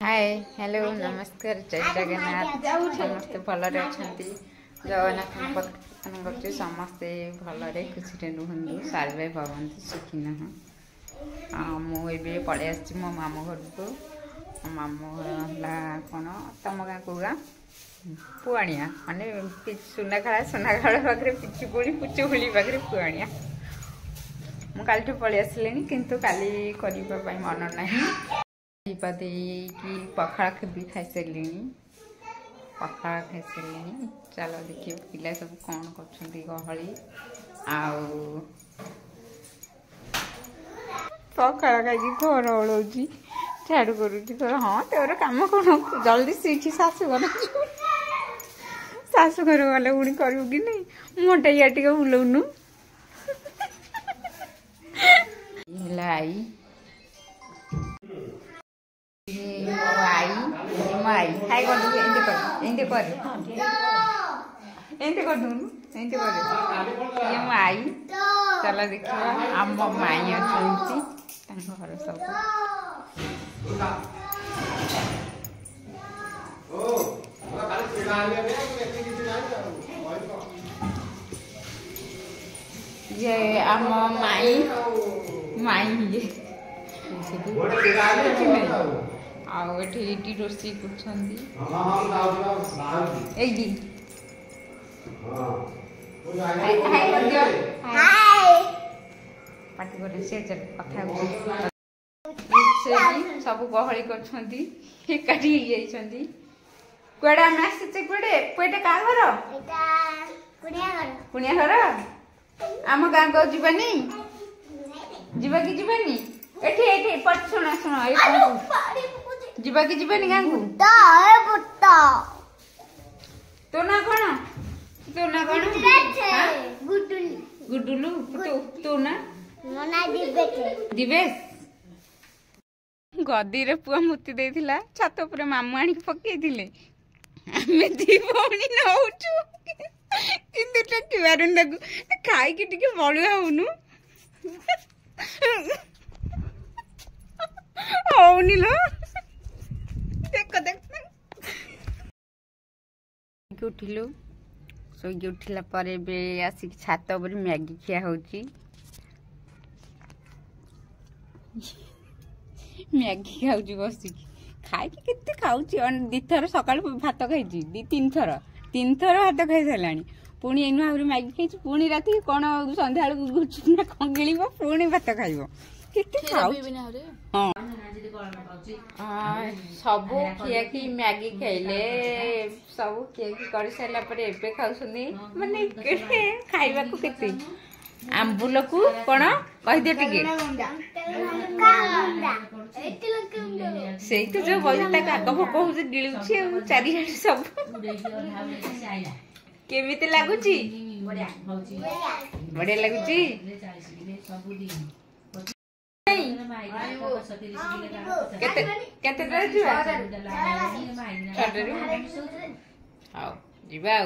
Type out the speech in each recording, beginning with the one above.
Hi hello नमस्कार जय जगन्नाथ समस्ते भलरे अच्छा जगन्नाथ प्रार्थना कर समस्ते भलरे खुशी रुहतु सारे भवंतु सुखी मुझे पलि आसी मो मामू घर को मामू है कौन तुम गाँ को गाँ पुआणिया मानने सुनाखाड़ा पाखे पिचुपुली पुचुपुली पाखे पुआणिया मुझे पलि आसिले किंतु काली करने मन ना कि पखाड़ भी खाई सारे पखाड़ खाई सारे चलो देखिए पिला सब कौन कर गहली पखाड़ खाई घर ओढ़ी झाड़ू कर हाँ तोर कम कौन जल्दी सीखी शाशुघर शाशुघर गले पुणी करू कि नहीं मोटा या बुलाऊनु आई आई हाय कर ये मो आई चलो देखिए आम माई अच्छा घर सब ये आम माई माई ये रोषे पार्टी सब गहली कड़ी कड़े आम आसीचे कड़े पेटे क्या घर कुणिया घर आम गाँ को जीवानी जीवा कि जीवानी एठी एठी पट सुना सुना जीवा कि जीवानी गाँ को तो ना कौन गुडुलू तो ना दिवेश गदी रे पुआ मुति देथिला छात ऊपर मामू आनी पकेइथिले आमे दी भौणी नउचु किंतु टकी वारुंडा को खाई के टिके बळुआ होनु होनी लो देख उठिलु सोई उठिला परे बे आसिक छात ऊपर मैगी खिया होची मैगी खाऊची बसिक खाई केते खाऊची दी थर सकाळ भात खाइची दी तीन थर भात खाई साराणी पुणी एनु आहुरी मैगी खाइची पुणी राति कौन संध्या गुचुप ना कौन गिलिबो पुणी भात खाइबो केते खाऊ हां सब खिया कि मैगी खाइले सब खिया कि कर सारा पर एबे खाउसनी माने खाइबा को केते आंबुल को कौन कह दे टिके से तो जो बजता काग भोक हो गिलुची चारिहाड़ी सब केमिते लागुची बढ़िया लागुची केते हाउ जीवा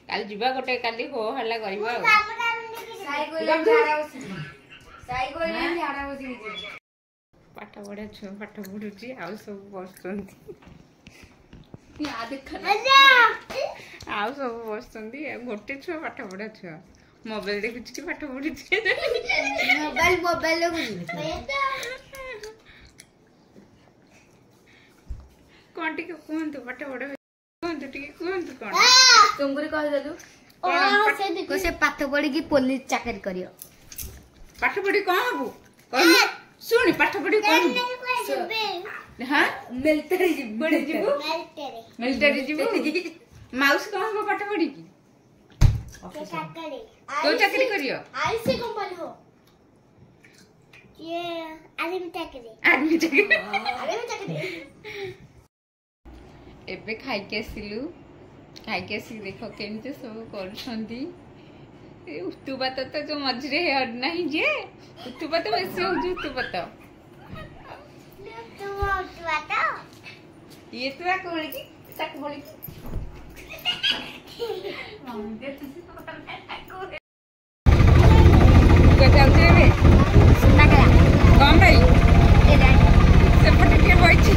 काल जीवा गोटे काली हो हल्ला करबा पाठ पढ़ा छुआ पाठ पढ़ुची आउ सब बस आउ सब बस गोटे छुआ पाठ पढ़ा छुआ मोबाइल देखुची पाठ पढ़ुची मोबाइल कौन टिके कहतु पाठ पढ़ कहतु टिके कहतु कौन तुमको कह देलु से पाठ पढ़ी की पुलिस चाकरी करियो पाठ पढ़ी कौन हबु सुनी पाठ पढ़ी कौन हां मिलिटरी जीबो मिलिटरी जीबो माउस कौन हबो पाठ पढ़ी की तो चाकरी करियो आईसी कंपनी हो ये आर्मी चाकरी एबे खाई के आसिलु खाई के आसी देखो केमते सब करछंती उत्तुपात तो जो मझे हेयर नहीं जे उत्तुपात बेसी हो उत्तुपात ये तो कोली की तक बोली कम भाई सेपटे बची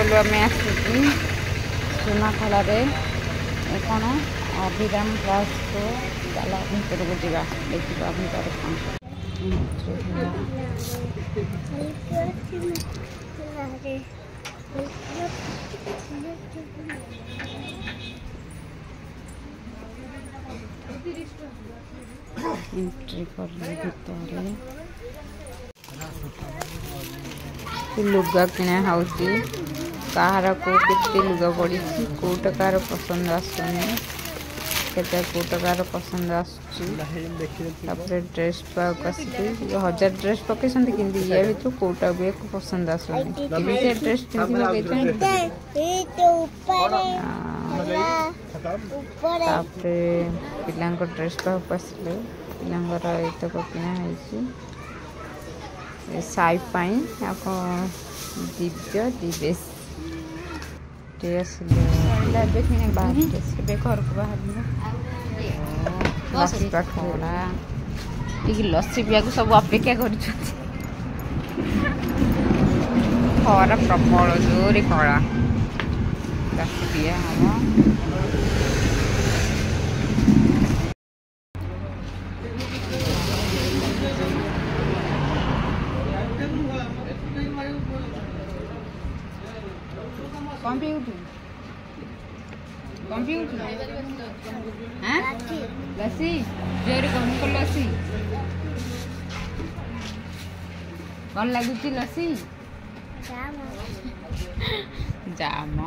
ସକାଳୁ ଆମେ ଆସିକି ସୁନାଖଳାରେ କ'ଣ ଅଭିରାମ ଦାସକୁ ଚାଲ ଭିତରକୁ ଯିବା ଦେଖିବା ଭିତରେ କ'ଣ। एंट्री करले भितर लुगा किना होची कहार को केते लुगा पड़ी कोटा कार पसंद आसुनी केते कोटा कार पसंद आसुची तापर ड्रेस पाक आसी 1000 ड्रेस पके संती किंदी ये भी तो कोटा भी को पसंद आसुनी केते ड्रेस किंदी लगे ए तो ऊपर तापर पिलांको ड्रेस पाक आसले पिलांगर एतक किना होची साई पाई आपको दिव्य दिवेश ड्रेस ले देखने बाहर ड्रेस के घर को बाहर लस्सी पाखला ठीक लस्सी पिया को सब अपेक्षा कर खरा प्रबल जोरे खरा लस्सी पिया हम कंप्यूटर हैं लस्सी जोरे कम को लस्सी कौन लगुची लस्सी जाम